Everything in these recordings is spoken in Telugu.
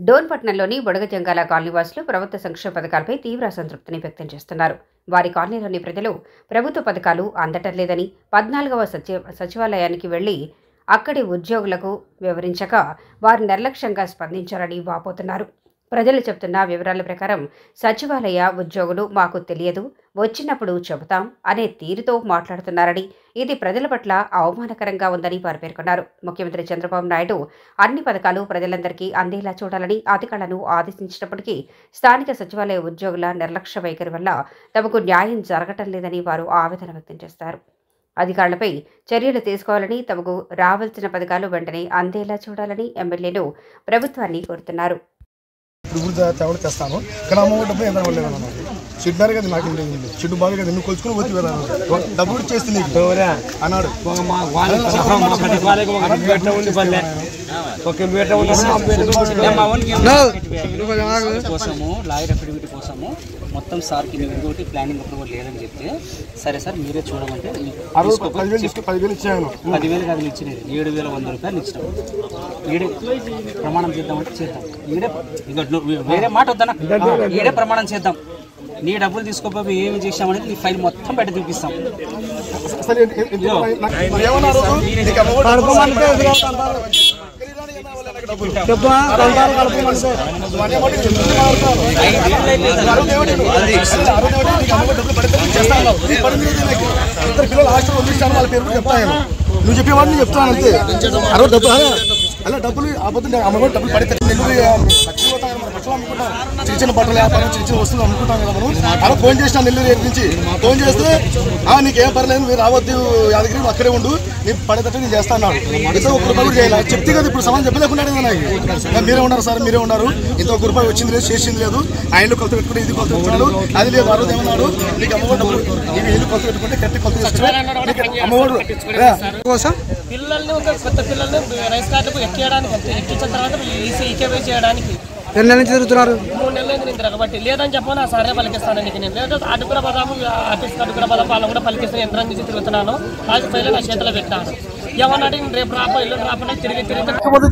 డోన్పట్నంలోని బుడగజంగాల కాలనీవాసులు ప్రభుత్వ సంక్షేమ పథకాలపై తీవ్ర అసంతృప్తిని వ్యక్తం చేస్తున్నారు. వారి కాలనీలోని ప్రజలు ప్రభుత్వ పథకాలు అందటం లేదని 14వ సచివాలయానికి వెళ్లి అక్కడి ఉద్యోగులకు వివరించక వారు నిర్లక్ష్యంగా స్పందించారని వాపోతున్నారు. ప్రజలు చెబుతున్న వివరాల ప్రకారం సచివాలయ ఉద్యోగులు మాకు తెలియదు, వచ్చినప్పుడు చెబుతాం అనే తీరుతో మాట్లాడుతున్నారని, ఇది ప్రజల పట్ల అవమానకరంగా ఉందని వారు పేర్కొన్నారు. ముఖ్యమంత్రి చంద్రబాబు నాయుడు అన్ని పథకాలు ప్రజలందరికీ అందేలా చూడాలని అధికారులను ఆదేశించినప్పటికీ స్థానిక సచివాలయ ఉద్యోగుల నిర్లక్ష్య వైఖరి వల్ల తమకు న్యాయం జరగటం లేదని వారు ఆవేదన వ్యక్తం చేస్తారు. అధికారులపై చర్యలు తీసుకోవాలని, తమకు రావాల్సిన పథకాలు వెంటనే అందేలా చూడాలని ఎమ్మెల్యేలు ప్రభుత్వాన్ని కోరుతున్నారు. ఇప్పుడు తెస్తాను కానీ అమ్మ డబ్బులు ఎంత వెళ్ళలేదు చిడ్డారు కదా నాకు చిడ్డు బాగా కదా నువ్వు కొలుచుకుని వచ్చి వెళ్ళాను డబ్బులు చేస్తుంది అన్నాడు. కోసము లాయర్ అఫిడవిట్ కోసము మొత్తం సార్కి ఇంకోటి ప్లానింగ్ అప్రూవల్ లేదని చెప్తే సరే సార్ మీరే చూడమంటే 10,000 ఇచ్చాను. 10,000 కాదు ఇచ్చినది 7,100 రూపాయలు ఇచ్చినాం. ఈడే ప్రమాణం చేద్దామంటే చేద్దాం. ఈడే వేరే మాట వద్దనా, ఈడే ప్రమాణం చేద్దాం. నీ డబ్బులు తీసుకోపోయి ఏమి చేసామనేది నీ ఫైల్ మొత్తం బయట చూపిస్తాం. నువ్వు చెప్పేవాడిని చెప్తాను అంతే. అరవై డబ్బులు అలా డబ్బులు అబద్ధం అమ్మ డబ్బులు పడితే చిన్న చిన్న బట్టలు వ్యాపారం చిన్న చిన్న వస్తువులు అమ్ముకుంటాం కదా మనం. అలా ఫోన్ చేసిన నెల్లూరు ఏడు నుంచి ఫోన్ చేస్తే నీకేం పర్లేదు మీరు రావద్దు యాదగిరి నువ్వు అక్కడే ఉండు నీకు పడేటట్టు నేను చేస్తా అన్నాడు. ఇంత ఒక్క రూపాయి కూడా చేయాలి చెప్తే కదా ఇప్పుడు సమాధానం చెప్పలేకున్నాడు కదా నాకు. మీరే ఉన్నారు సార్ మీరే ఉన్నారు, ఇంత ఒక్క రూపాయి వచ్చింది లేదు చేసింది లేదు, ఆ ఇల్లు కొలత పెట్టుకుంటే ఇది కొలత పెట్టుకున్నాడు అది లేదు ఆ రోజు ఏమన్నాడు నీకు అమ్మఒడి డబ్బులు నీకు ఇల్లు కొలత పెట్టుకుంటే కట్టి కొలత అమ్మఒడు కోసం పిల్లల్ని కొత్త పిల్లల్ని రైస్ కార్డుకు ఎక్కించడానికి ఎక్కించిన తర్వాత ఈకేవై చేయడానికి 2 నెలల నుంచి తిరుగుతున్నారు. 3 నెలల నుంచి నేను తిరగబట్టి లేదని చెప్పను ఆ సారే పలికిస్తాను నీకు. నేను లేదా అటుకుర బదాము ఆఫీస్ అటుకుర బదాం వాళ్ళని కూడా పలికిస్తాను. యంత్రం నుంచి తిరుగుతున్నాను రాజు పైన నా చేతిలో పెట్టాను. ఏమన్నాడు రేపు రాపో ఇల్లు రాపో తిరిగి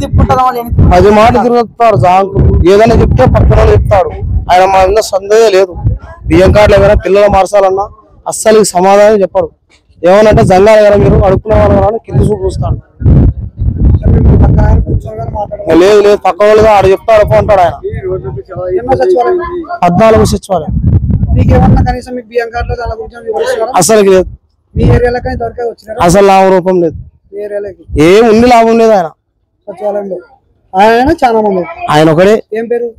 తిప్పుకుంటాను. 10 మాటలు తిరుగుతారు జాంకు ఏదైనా చెప్తే పక్కన చెప్తాడు. ఆయన మా మీద సందేహం లేదు. బియ్యం కార్డులు ఏమైనా పిల్లలు మార్చాలన్నా అస్సలు సమాధానం చెప్పాడు. ఏమనంటే జంగాలు కదా మీరు అడుక్కునే వాళ్ళు కింద చూస్తాడు. లేదు లేదు పక్క వాళ్ళుగా ఆడ చెప్తాడు అంటాడు ఆయన. 14వ సచివాలయం అసలు లేదు, అసలు లాభం రూపం లేదు, ఏం ఉండి లాభం లేదు. ఆయన సచివాలయంలో ఆయన చాలా మంది ఆయన ఒకడే. ఏం పేరు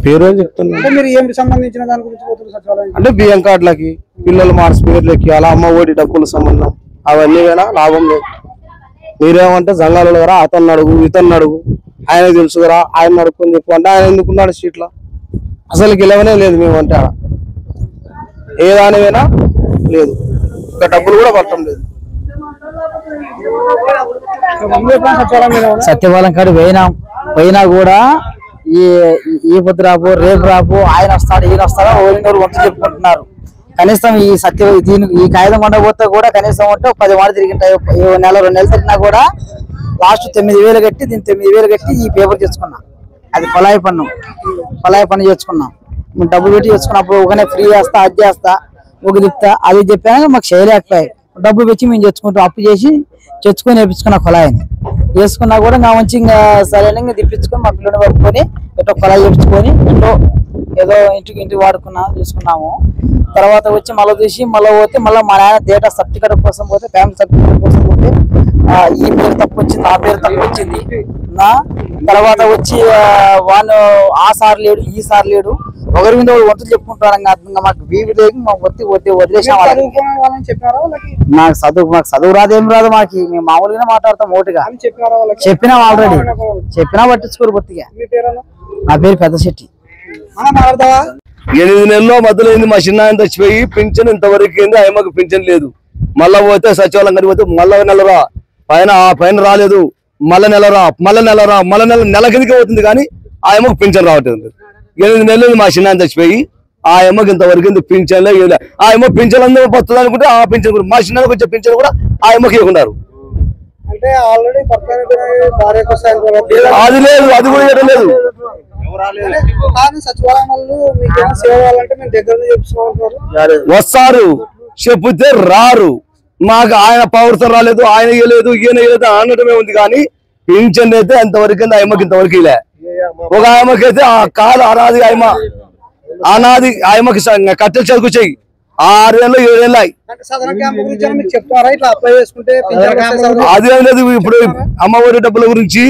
పేరు అని చెప్తున్నా. మీరు ఏం సంబంధించిన దాని గురించి పోతున్నారు సచివాలయం అంటే బియ్యం కార్డులకి పిల్లలు మార్చి పేర్లకి అలా అమ్మ ఒడి డబ్బుల సంబంధం అవన్నీ కూడా లాభం లేదు. మీరేమంటే జంగాలు కదా అతన్ని అడుగు ఇతన్ని అడుగు ఆయన తెలుసు కదా ఆయన అడుగుని చెప్పు అంటే ఆయన ఎందుకున్నాడు సీట్లో అసలు గెలవనే లేదు. మేమంటే ఆడ ఏ దానివైనా లేదు, ఇంకా డబ్బులు కూడా పట్టడం లేదు. సత్యపాలెం కాడ పోయినా కూడా ఈ పొద్దు రాపు రేపు రాపు ఆయన వస్తాడు ఈయన వస్తాడో ఓడినోడు వంట చెప్పుకుంటున్నారు. కనీసం ఈ కాగితం కొండపోతే కూడా కనీసం ఉంటే 10 మాటలు తిరిగింటాయి. 1 నెల 2 నెలలు తిరిగినా కూడా లాస్ట్ 9,000 కట్టి దీన్ని 9,000 కట్టి ఈ పేపర్ తెచ్చుకున్నాం. అది పలాయి పన్ను తెచ్చుకున్నాం. మేము డబ్బులు పెట్టి తెచ్చుకున్నప్పుడు ఒకనే ఫ్రీ చేస్తా అది చేస్తా ఒక చెప్తా అది చెప్పాక మాకు చేయలేకపోయాయి. డబ్బులు పెట్టి మేము తెచ్చుకుంటాం అప్పు చేసి తెచ్చుకొని వేపించుకున్న కొలాయిని వేసుకున్నా కూడా ఇంకా మంచి ఇంకా సరైన ఇంకా తిప్పించుకొని మా పిల్లలు పట్టుకొని ఎటో కొలాయి చేపించుకొని ఎటో ఏదో ఇంటికి తీసుకున్నాము. తర్వాత వచ్చి మళ్ళీ చూసి మళ్ళీ పోతే మళ్ళీ మా నాయన డేటా సర్టిఫికేట్ కోసం పోతే బ్యాంక్ సర్టిఫికేట్ కోసం పోతే ఈ పేరు తప్పు వచ్చింది ఆ పేరు తప్పు వచ్చింది. తర్వాత వచ్చి వాళ్ళు ఆ సార్ లేడు ఈ సార్ లేడు ఒకరి మీద వంతులు చెప్పుకుంటారు. మాకు వీవి లేదు మాకు వదిలేసాం. మాకు చదువు రాదు ఏం రాదు మాకు. మేము మామూలుగానే మాట్లాడతాం ఓటుగా చెప్పినాం ఆల్రెడీ చెప్పినా పట్టించుకోరు బొత్తిగా. నా పేరు పెద్ద శెట్టి. 8 నెలల్లో మొదలైంది మా చిన్న చచ్చిపోయి పింఛన్ ఇంతవరకు అయింది. ఆయమ్మకు పింఛన్ లేదు. మళ్ళా పోతే సచివాలయం కని పోతే మళ్ళా నెలరా పైన రాలేదు మళ్ళా నెలరా మళ్ళా నెల కిందకి అవుతుంది కానీ ఆయమ్మకు పింఛన్ రావట్లేదు. 8 నెలలు మా చిన్న చచ్చిపోయి ఆ అమ్మకి ఇంతవరకు పింఛన్లే ఆ అమ్మ పింఛన్ అందరూ వస్తుంది అనుకుంటే ఆ పింఛన్ కూడా మా చిన్నకి వచ్చే పింఛన్ కూడా ఆ అమ్మకి ఇవ్వకున్నారు. అంటే ఆల్రెడీ పక్కన భార్యకు అది లేదు, అది కూడా ఇవ్వడం లేదు. కానీ సచివాలయంలో మీకు సేవ కావాలంటే మేము దగ్గర చెప్తున్నారు, వస్తారు చెప్తే రారు. మాకు ఆయన పౌరత్వం రాలేదు, ఆయన ఇవ్వలేదు, ఈయన ఇవ్వలేదు అనడమే ఉంది. కానీ పింఛన్ అయితే ఎంతవరకు ఆయమ్మకి ఇంతవరకు ఇలా ఒక ఆయమ్మకైతే కాదు అనాది ఆయమ, అనాది ఆయమ్మకి కట్టెలు చదువు చెయ్యి 6 ఏళ్ళు 7 ఏళ్ళు అదే లేదు. ఇప్పుడు అమ్మఒడి డబ్బుల గురించి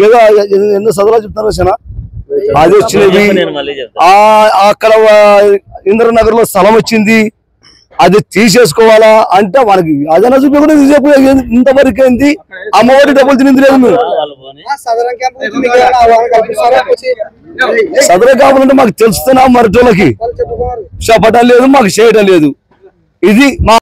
ఏదో ఎన్నో చదువులు చెప్తారు సనా, అది వచ్చినది. అక్కడ ఇంద్రనగర్ లో స్థలం వచ్చింది, అది తీసేసుకోవాలా అంటే వాళ్ళకి అదన చూపి కూడా తీసేపు ఇంతవరకు అయింది. అమ్మఒడి డబ్బులు తినింది లేదు. మేము సదర కావాలంటే మాకు తెలుస్తున్నాం, మరటోళ్ళకి చెప్పటం లేదు, మాకు చేయడం లేదు. ఇది మా